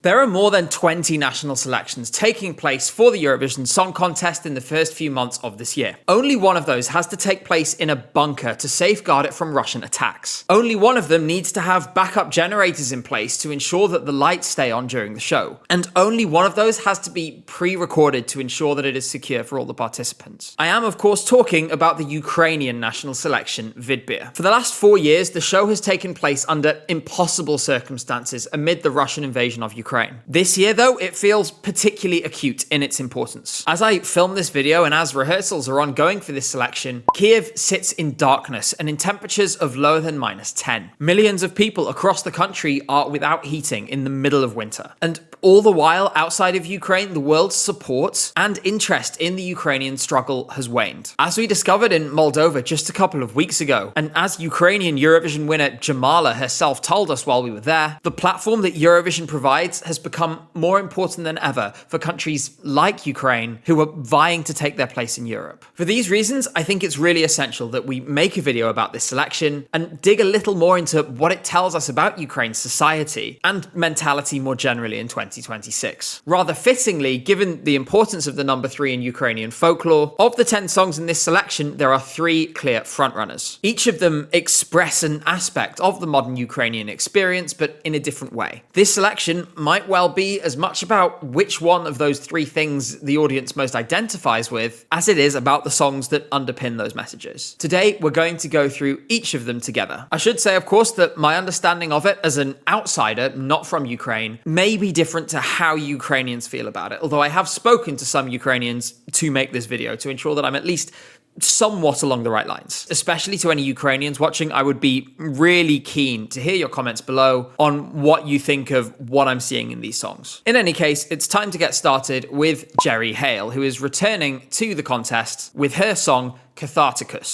There are more than 20 national selections taking place for the Eurovision Song Contest in the first few months of this year. Only one of those has to take place in a bunker to safeguard it from Russian attacks. Only one of them needs to have backup generators in place to ensure that the lights stay on during the show. And only one of those has to be pre-recorded to ensure that it is secure for all the participants. I am, of course, talking about the Ukrainian national selection, Vidbir. For the last 4 years, the show has taken place under impossible circumstances amid the Russian invasion of Ukraine. This year, though, it feels particularly acute in its importance. As I film this video and as rehearsals are ongoing for this selection, Kiev sits in darkness and in temperatures of lower than -10. Millions of people across the country are without heating in the middle of winter. And all the while, outside of Ukraine, the world's support and interest in the Ukrainian struggle has waned. As we discovered in Moldova just a couple of weeks ago, and as Ukrainian Eurovision winner Jamala herself told us while we were there, the platform that Eurovision provides has become more important than ever for countries like Ukraine who are vying to take their place in Europe. For these reasons, I think it's really essential that we make a video about this selection and dig a little more into what it tells us about Ukraine's society and mentality more generally in 2026. Rather fittingly, given the importance of the number 3 in Ukrainian folklore, of the 10 songs in this selection, there are 3 clear frontrunners. Each of them express an aspect of the modern Ukrainian experience, but in a different way. This selection might well be as much about which one of those 3 things the audience most identifies with, as it is about the songs that underpin those messages. Today, we're going to go through each of them together. I should say, of course, that my understanding of it as an outsider, not from Ukraine, may be different to how Ukrainians feel about it, although I have spoken to some Ukrainians to make this video to ensure that I'm at least somewhat along the right lines. Especially to any Ukrainians watching, I would be really keen to hear your comments below on what you think of what I'm seeing in these songs. In any case, it's time to get started with Heil, who is returning to the contest with her song Catharticus.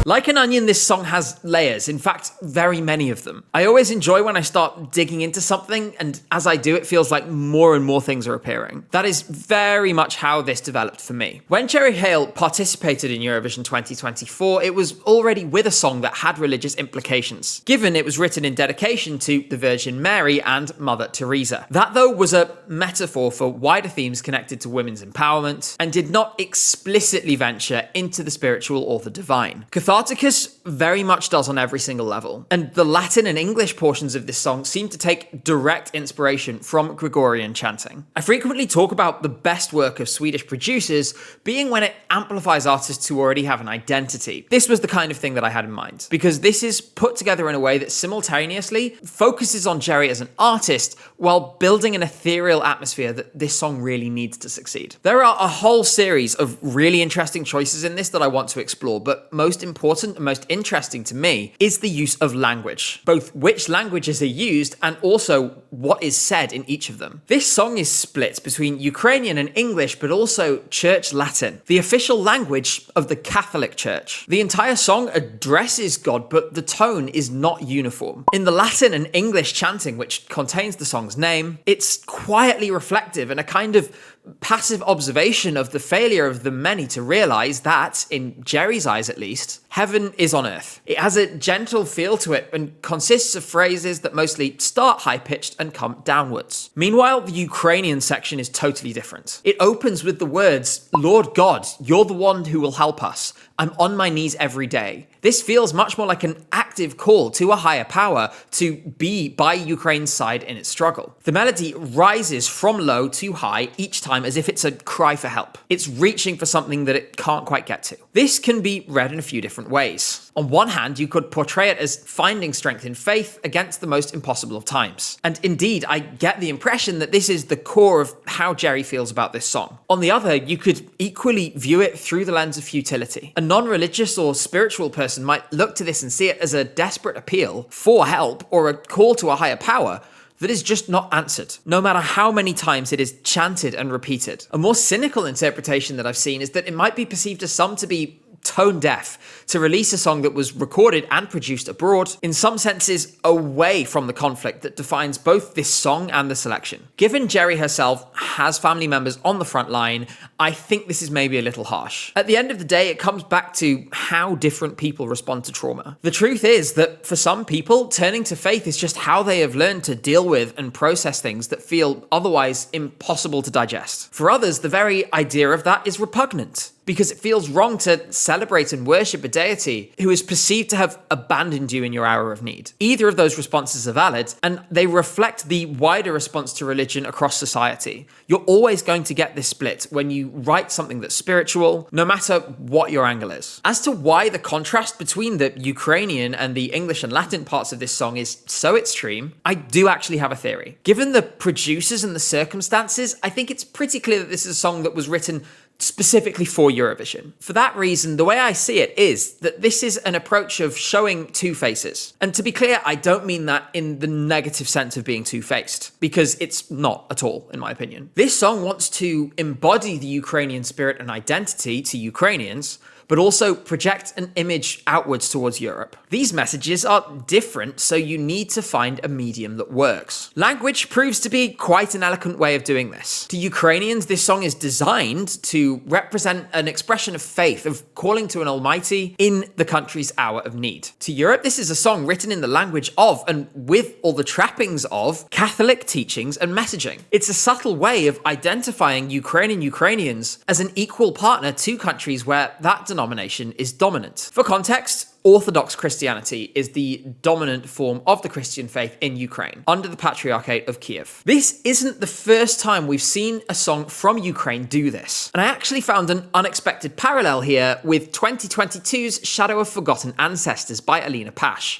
Like an onion, this song has layers, in fact, very many of them. I always enjoy when I start digging into something, and as I do, it feels like more and more things are appearing. That is very much how this developed for me. When Heil participated in Eurovision 2024, it was already with a song that had religious implications, given it was written in dedication to the Virgin Mary and Mother Teresa. That, though, was a metaphor for wider themes connected to women's empowerment, and did not explicitly venture into the spiritual or the divine. Catharticus very much does on every single level, and the Latin and English portions of this song seem to take direct inspiration from Gregorian chanting. I frequently talk about the best work of Swedish producers being when it amplifies artists who already have an identity. This was the kind of thing that I had in mind, because this is put together in a way that simultaneously focuses on Jerry as an artist while building an ethereal atmosphere that this song really needs to succeed. There are a whole series of really interesting choices in this that I want to explore, but most important and most interesting to me is the use of language, both which languages are used and also what is said in each of them. This song is split between Ukrainian and English, but also Church Latin, the official language of the Catholic Church. The entire song addresses God, but the tone is not uniform. In the Latin and English chanting, which contains the song's name, it's quietly reflective and a kind of passive observation of the failure of the many to realize that, in Jerry's eyes at least, heaven is on earth. It has a gentle feel to it and consists of phrases that mostly start high-pitched and come downwards. Meanwhile, the Ukrainian section is totally different. It opens with the words, "Lord God, you're the one who will help us. I'm on my knees every day." This feels much more like an active call to a higher power to be by Ukraine's side in its struggle. The melody rises from low to high each time as if it's a cry for help. It's reaching for something that it can't quite get to. This can be read in a few different ways. On one hand, you could portray it as finding strength in faith against the most impossible of times. And indeed, I get the impression that this is the core of how Jerry feels about this song. On the other, you could equally view it through the lens of futility. A non-religious or spiritual person might look to this and see it as a desperate appeal for help or a call to a higher power that is just not answered, no matter how many times it is chanted and repeated. A more cynical interpretation that I've seen is that it might be perceived as some to be tone deaf to release a song that was recorded and produced abroad, in some senses away from the conflict that defines both this song and the selection. Given Geri herself has family members on the front line, I think this is maybe a little harsh. At the end of the day, it comes back to how different people respond to trauma. The truth is that for some people, turning to faith is just how they have learned to deal with and process things that feel otherwise impossible to digest. For others, the very idea of that is repugnant, because it feels wrong to celebrate and worship a deity who is perceived to have abandoned you in your hour of need. Either of those responses are valid, and they reflect the wider response to religion across society. You're always going to get this split when you write something that's spiritual, no matter what your angle is. As to why the contrast between the Ukrainian and the English and Latin parts of this song is so extreme, I do actually have a theory. Given the producers and the circumstances, I think it's pretty clear that this is a song that was written specifically for Eurovision. For that reason, the way I see it is that this is an approach of showing two faces. And to be clear, I don't mean that in the negative sense of being two-faced, because it's not at all, in my opinion. This song wants to embody the Ukrainian spirit and identity to Ukrainians, but also project an image outwards towards Europe. These messages are different, so you need to find a medium that works. Language proves to be quite an eloquent way of doing this. To Ukrainians, this song is designed to represent an expression of faith, of calling to an almighty in the country's hour of need. To Europe, this is a song written in the language of, and with all the trappings of, Catholic teachings and messaging. It's a subtle way of identifying Ukrainians as an equal partner to countries where that denomination is dominant. For context, Orthodox Christianity is the dominant form of the Christian faith in Ukraine, under the Patriarchate of Kiev. This isn't the first time we've seen a song from Ukraine do this, and I actually found an unexpected parallel here with 2022's Shadow of Forgotten Ancestors by Alina Pash.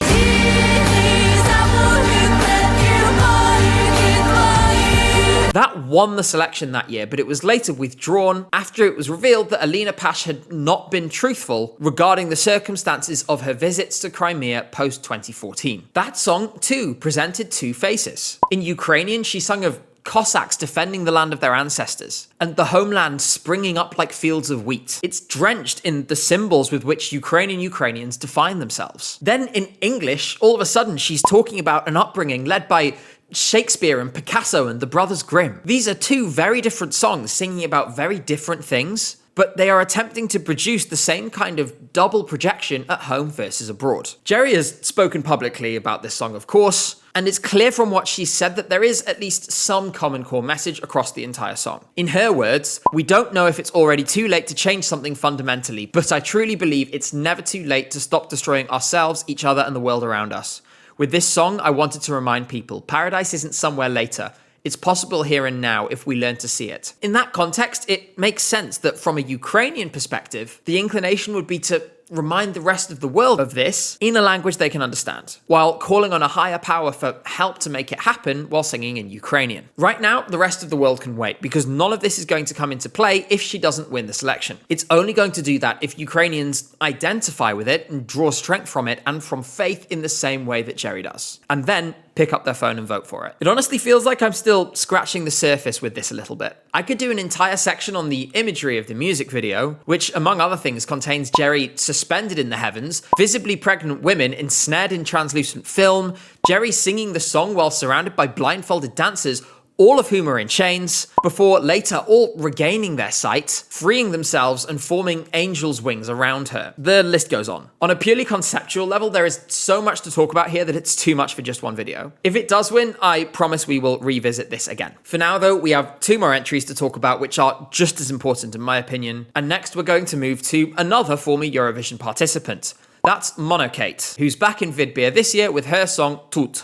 That won the selection that year, but it was later withdrawn after it was revealed that Alina Pash had not been truthful regarding the circumstances of her visits to Crimea post-2014. That song, too, presented two faces. In Ukrainian, she sung of Cossacks defending the land of their ancestors, and the homeland springing up like fields of wheat. It's drenched in the symbols with which Ukrainians define themselves. Then in English, all of a sudden, she's talking about an upbringing led by Shakespeare and Picasso and the Brothers Grimm. These are two very different songs singing about very different things, but they are attempting to produce the same kind of double projection at home versus abroad. Geri has spoken publicly about this song, of course, and it's clear from what she said that there is at least some common core message across the entire song. In her words, "We don't know if it's already too late to change something fundamentally, but I truly believe it's never too late to stop destroying ourselves, each other, and the world around us. With this song, I wanted to remind people, paradise isn't somewhere later. It's possible here and now if we learn to see it." In that context, it makes sense that from a Ukrainian perspective, the inclination would be to remind the rest of the world of this in a language they can understand, while calling on a higher power for help to make it happen while singing in Ukrainian. Right now, the rest of the world can wait, because none of this is going to come into play if she doesn't win the selection. It's only going to do that if Ukrainians identify with it and draw strength from it and from faith in the same way that Geri does. And then pick up their phone and vote for it. It honestly feels like I'm still scratching the surface with this a little bit. I could do an entire section on the imagery of the music video, which among other things contains Geri suspended in the heavens, visibly pregnant women ensnared in translucent film, Geri singing the song while surrounded by blindfolded dancers, all of whom are in chains, before later all regaining their sight, freeing themselves and forming angels' wings around her. The list goes on. On a purely conceptual level, there is so much to talk about here that it's too much for just one video. If it does win, I promise we will revisit this again. For now though, we have two more entries to talk about which are just as important in my opinion, and next we're going to move to another former Eurovision participant. That's Monokate, who's back in Vidbir this year with her song Tut.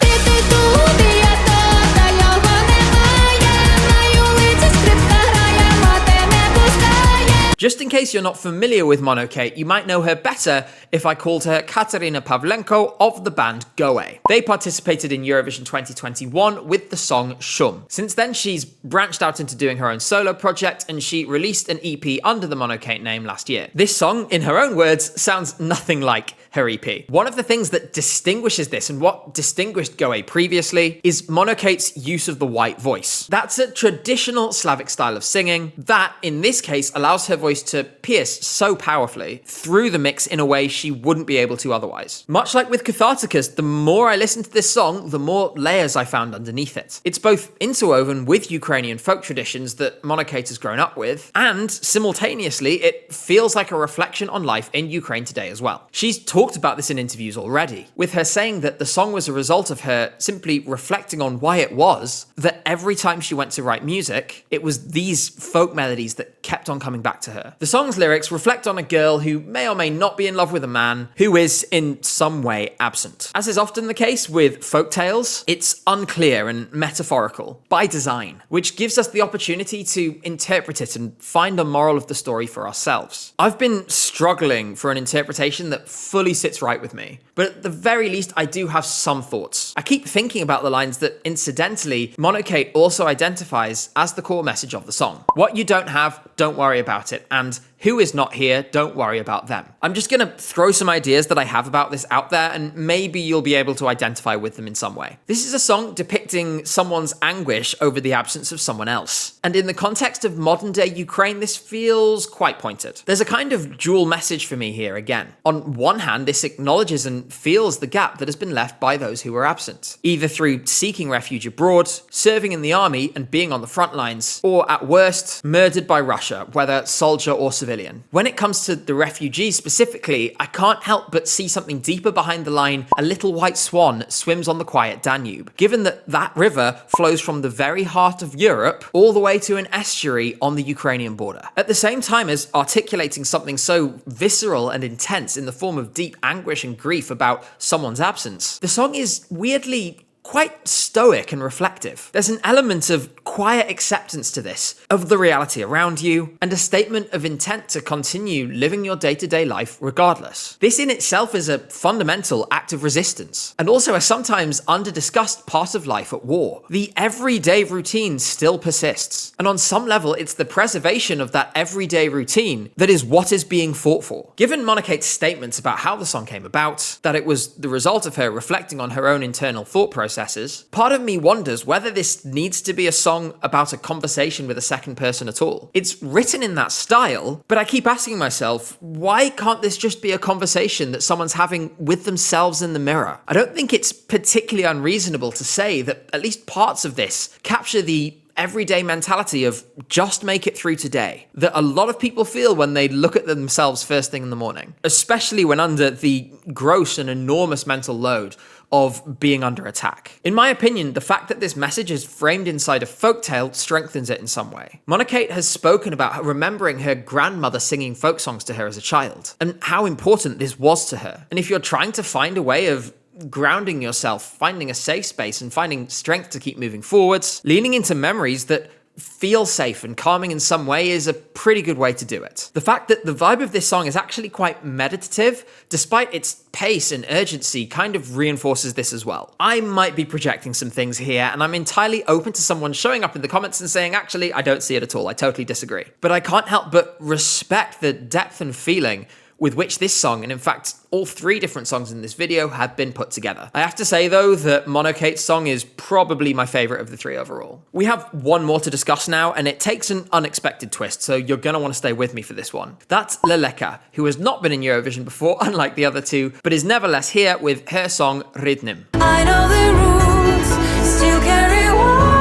Just in case you're not familiar with Monokate, you might know her better if I called her Katarina Pavlenko of the band Goe. They participated in Eurovision 2021 with the song Shum. Since then, she's branched out into doing her own solo project, and she released an EP under the Monokate name last year. This song, in her own words, sounds nothing like her EP. One of the things that distinguishes this, and what distinguished Goe previously, is Monokate's use of the white voice. That's a traditional Slavic style of singing that, in this case, allows her voice voice to pierce so powerfully through the mix in a way she wouldn't be able to otherwise. Much like with Catharticus, the more I listened to this song, the more layers I found underneath it. It's both interwoven with Ukrainian folk traditions that Monokate has grown up with, and simultaneously it feels like a reflection on life in Ukraine today as well. She's talked about this in interviews already, with her saying that the song was a result of her simply reflecting on why it was that every time she went to write music, it was these folk melodies that kept on coming back to her. The song's lyrics reflect on a girl who may or may not be in love with a man who is in some way absent. As is often the case with folk tales, it's unclear and metaphorical by design, which gives us the opportunity to interpret it and find a moral of the story for ourselves. I've been struggling for an interpretation that fully sits right with me, but at the very least I do have some thoughts. I keep thinking about the lines that incidentally Monokate also identifies as the core message of the song. What you don't have, don't worry about it, and who is not here, don't worry about them. I'm just gonna throw some ideas that I have about this out there, and maybe you'll be able to identify with them in some way. This is a song depicting someone's anguish over the absence of someone else. And in the context of modern day Ukraine, this feels quite pointed. There's a kind of dual message for me here again. On one hand, this acknowledges and feels the gap that has been left by those who were absent, either through seeking refuge abroad, serving in the army and being on the front lines, or at worst, murdered by Russia, whether soldier or civilian. When it comes to the refugees specifically, I can't help but see something deeper behind the line, a little white swan swims on the quiet Danube, given that that river flows from the very heart of Europe all the way to an estuary on the Ukrainian border. At the same time as articulating something so visceral and intense in the form of deep anguish and grief about someone's absence, the song is weirdly quite stoic and reflective. There's an element of quiet acceptance to this, of the reality around you, and a statement of intent to continue living your day-to-day life regardless. This in itself is a fundamental act of resistance, and also a sometimes under-discussed part of life at war. The everyday routine still persists, and on some level it's the preservation of that everyday routine that is what is being fought for. Given Monokate's statements about how the song came about, that it was the result of her reflecting on her own internal thought processes, part of me wonders whether this needs to be a song about a conversation with a second person at all. It's written in that style, but I keep asking myself, why can't this just be a conversation that someone's having with themselves in the mirror? I don't think it's particularly unreasonable to say that at least parts of this capture the everyday mentality of just make it through today that a lot of people feel when they look at themselves first thing in the morning, especially when under the gross and enormous mental load of being under attack. In my opinion, the fact that this message is framed inside a folktale strengthens it in some way. Monokate has spoken about remembering her grandmother singing folk songs to her as a child, and how important this was to her. And if you're trying to find a way of grounding yourself, finding a safe space, and finding strength to keep moving forwards, leaning into memories that feel safe and calming in some way is a pretty good way to do it. The fact that the vibe of this song is actually quite meditative, despite its pace and urgency, kind of reinforces this as well. I might be projecting some things here, and I'm entirely open to someone showing up in the comments and saying, actually, I don't see it at all, I totally disagree. But I can't help but respect the depth and feeling with which this song, and in fact, all three different songs in this video, have been put together. I have to say, though, that Monokate's song is probably my favorite of the three overall. We have one more to discuss now, and it takes an unexpected twist, so you're gonna want to stay with me for this one. That's Leléka, who has not been in Eurovision before, unlike the other two, but is nevertheless here with her song Rhythm. I know the rules, still carry water.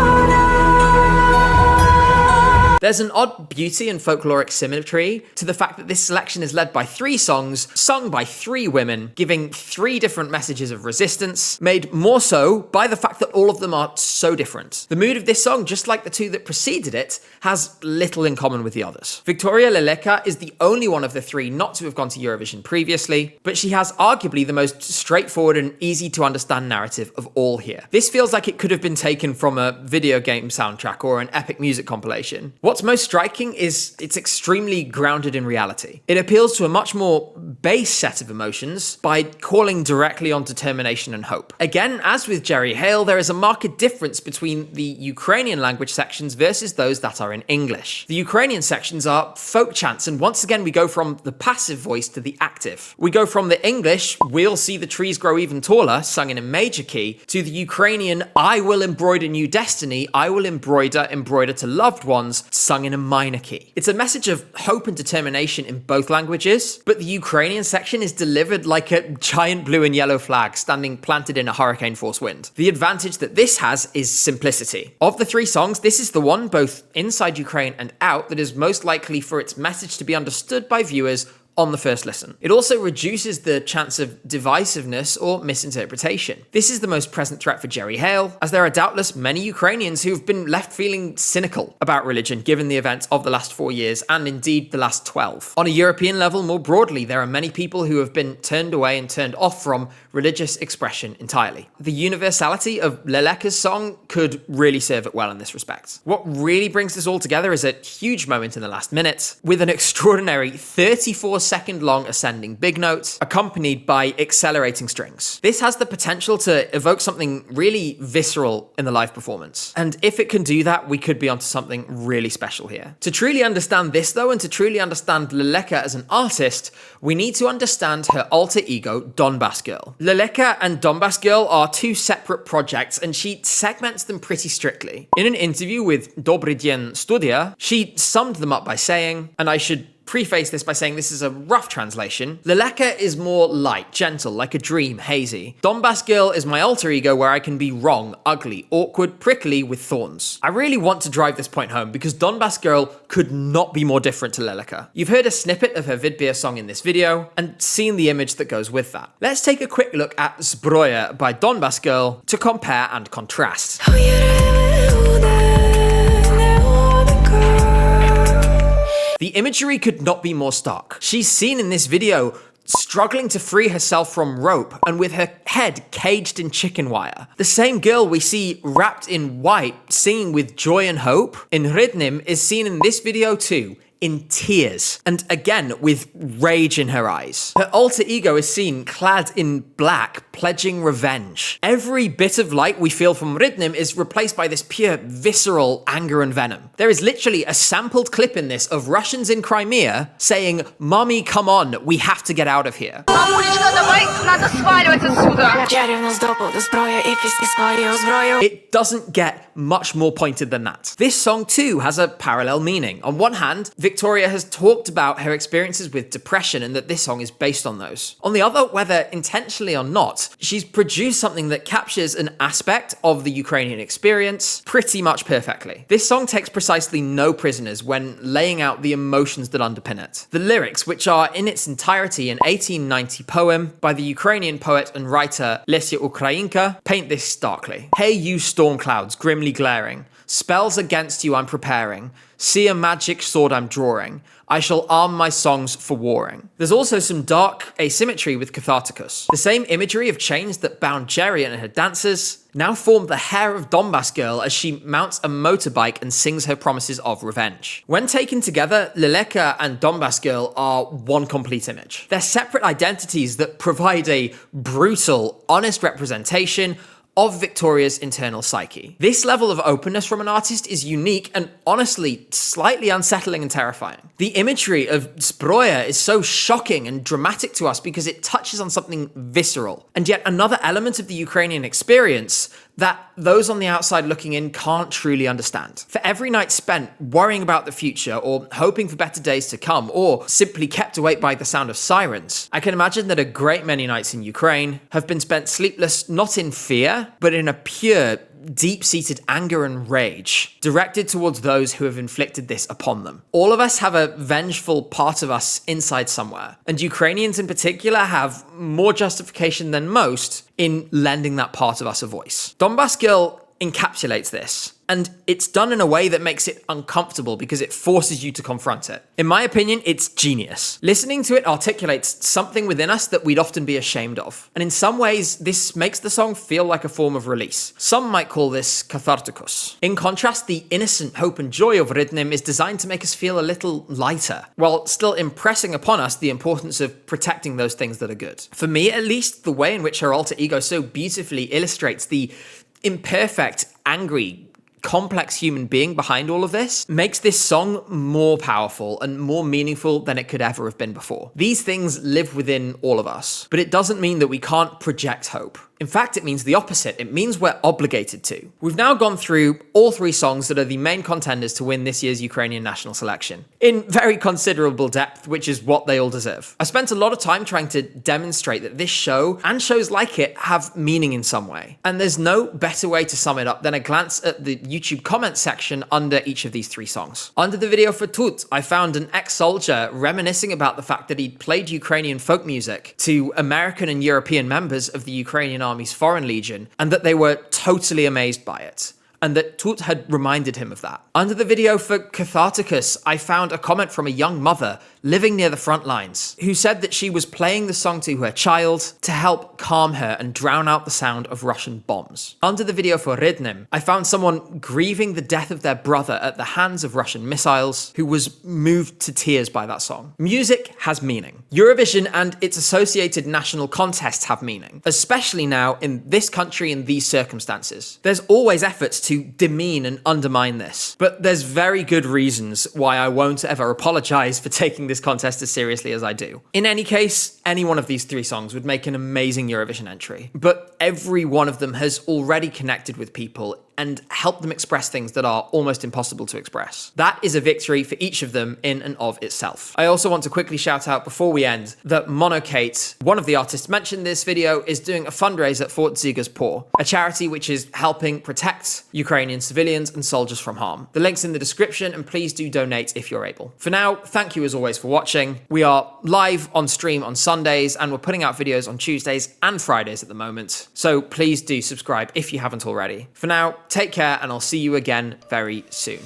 There's an odd beauty and folkloric symmetry to the fact that this selection is led by three songs, sung by three women, giving three different messages of resistance, made more so by the fact that all of them are so different. The mood of this song, just like the two that preceded it, has little in common with the others. Victoria Leléka is the only one of the three not to have gone to Eurovision previously, but she has arguably the most straightforward and easy to understand narrative of all here. This feels like it could have been taken from a video game soundtrack or an epic music compilation. What's most striking is it's extremely grounded in reality. It appeals to a much more base set of emotions by calling directly on determination and hope. Again, as with Heil, there is a marked difference between the Ukrainian language sections versus those that are in English. The Ukrainian sections are folk chants, and once again we go from the passive voice to the active. We go from the English, "We'll see the trees grow even taller," sung in a major key, to the Ukrainian, "I will embroider new destiny, I will embroider to loved ones, sung in a minor key. It's a message of hope and determination in both languages, but the Ukrainian section is delivered like a giant blue and yellow flag standing planted in a hurricane-force wind. The advantage that this has is simplicity. Of the three songs, this is the one, both inside Ukraine and out, that is most likely for its message to be understood by viewers on the first listen. It also reduces the chance of divisiveness or misinterpretation. This is the most present threat for Jerry Heil, as there are doubtless many Ukrainians who've been left feeling cynical about religion given the events of the last 4 years and indeed the last 12. On a European level, more broadly, there are many people who have been turned away and turned off from religious expression entirely. The universality of Leléka's song could really serve it well in this respect. What really brings this all together is a huge moment in the last minute, with an extraordinary 34-second long ascending big note, accompanied by accelerating strings. This has the potential to evoke something really visceral in the live performance. And if it can do that, we could be onto something really special here. To truly understand this though, and to truly understand Leléka as an artist, we need to understand her alter ego, Donbas Girl. Leléka and Donbas Girl are two separate projects, and she segments them pretty strictly. In an interview with Dobry Dzień Studia, she summed them up by saying, and I should preface this by saying this is a rough translation, Leléka is more light, gentle, like a dream, hazy. Donbas Girl is my alter ego where I can be wrong, ugly, awkward, prickly, with thorns. I really want to drive this point home because Donbas Girl could not be more different to Leléka. You've heard a snippet of her Vidbir song in this video and seen the image that goes with that. Let's take a quick look at Zbroja by Donbas Girl to compare and contrast. The imagery could not be more stark. She's seen in this video struggling to free herself from rope and with her head caged in chicken wire. The same girl we see wrapped in white singing with joy and hope in Rydnym is seen in this video too, in tears, and again with rage in her eyes. Her alter ego is seen clad in black, pledging revenge. Every bit of light we feel from Rydnym is replaced by this pure, visceral anger and venom. There is literally a sampled clip in this of Russians in Crimea saying, "Mommy, come on, we have to get out of here." It doesn't get much more pointed than that. This song too has a parallel meaning. On one hand, Victoria has talked about her experiences with depression and that this song is based on those. On the other, whether intentionally or not, she's produced something that captures an aspect of the Ukrainian experience pretty much perfectly. This song takes precisely no prisoners when laying out the emotions that underpin it. The lyrics, which are in its entirety an 1890 poem by the Ukrainian poet and writer Lesya Ukrainka, paint this starkly. Hey you storm clouds, grimly glaring, spells against you I'm preparing, see a magic sword I'm drawing, I shall arm my songs for warring. There's also some dark asymmetry with Catharticus. The same imagery of chains that bound Jerry and her dancers now form the hair of Donbas Girl as she mounts a motorbike and sings her promises of revenge. When taken together, Leléka and Donbas Girl are one complete image. They're separate identities that provide a brutal, honest representation of Victoria's internal psyche. This level of openness from an artist is unique and honestly slightly unsettling and terrifying. The imagery of Zbroja is so shocking and dramatic to us because it touches on something visceral, and yet another element of the Ukrainian experience that those on the outside looking in can't truly understand. For every night spent worrying about the future or hoping for better days to come or simply kept awake by the sound of sirens, I can imagine that a great many nights in Ukraine have been spent sleepless not in fear, but in a pure, deep-seated anger and rage directed towards those who have inflicted this upon them. All of us have a vengeful part of us inside somewhere, and Ukrainians in particular have more justification than most in lending that part of us a voice. Donbas Girl encapsulates this, and it's done in a way that makes it uncomfortable because it forces you to confront it. In my opinion, it's genius. Listening to it articulates something within us that we'd often be ashamed of. And in some ways, this makes the song feel like a form of release. Some might call this Catharticus. In contrast, the innocent hope and joy of Rydnym is designed to make us feel a little lighter, while still impressing upon us the importance of protecting those things that are good. For me, at least, the way in which her alter ego so beautifully illustrates the imperfect, angry, complex human being behind all of this makes this song more powerful and more meaningful than it could ever have been before. These things live within all of us, but it doesn't mean that we can't project hope. In fact, it means the opposite. It means we're obligated to. We've now gone through all 3 songs that are the main contenders to win this year's Ukrainian national selection in very considerable depth, which is what they all deserve. I spent a lot of time trying to demonstrate that this show and shows like it have meaning in some way. And there's no better way to sum it up than a glance at the YouTube comment section under each of these 3 songs. Under the video for Tut, I found an ex-soldier reminiscing about the fact that he'd played Ukrainian folk music to American and European members of the Ukrainian Army's Foreign Legion, and that they were totally amazed by it, and that Tut had reminded him of that. Under the video for Catharticus, I found a comment from a young mother living near the front lines who said that she was playing the song to her child to help calm her and drown out the sound of Russian bombs. Under the video for Rednem, I found someone grieving the death of their brother at the hands of Russian missiles who was moved to tears by that song. Music has meaning. Eurovision and its associated national contests have meaning, especially now in this country in these circumstances. There's always efforts to demean and undermine this, but there's very good reasons why I won't ever apologize for taking this contest as seriously as I do. In any case, any one of these 3 songs would make an amazing Eurovision entry, but every one of them has already connected with people and helped them express things that are almost impossible to express. That is a victory for each of them in and of itself. I also want to quickly shout out before we end that Monokate, one of the artists mentioned in this video, is doing a fundraiser for Zyga's Poor, a charity which is helping protect Ukrainian civilians and soldiers from harm. The link's in the description, and please do donate if you're able. For now, thank you as always for watching. We are live on stream on Sundays, and we're putting out videos on Tuesdays and Fridays at the moment, so please do subscribe if you haven't already. For now, take care, and I'll see you again very soon.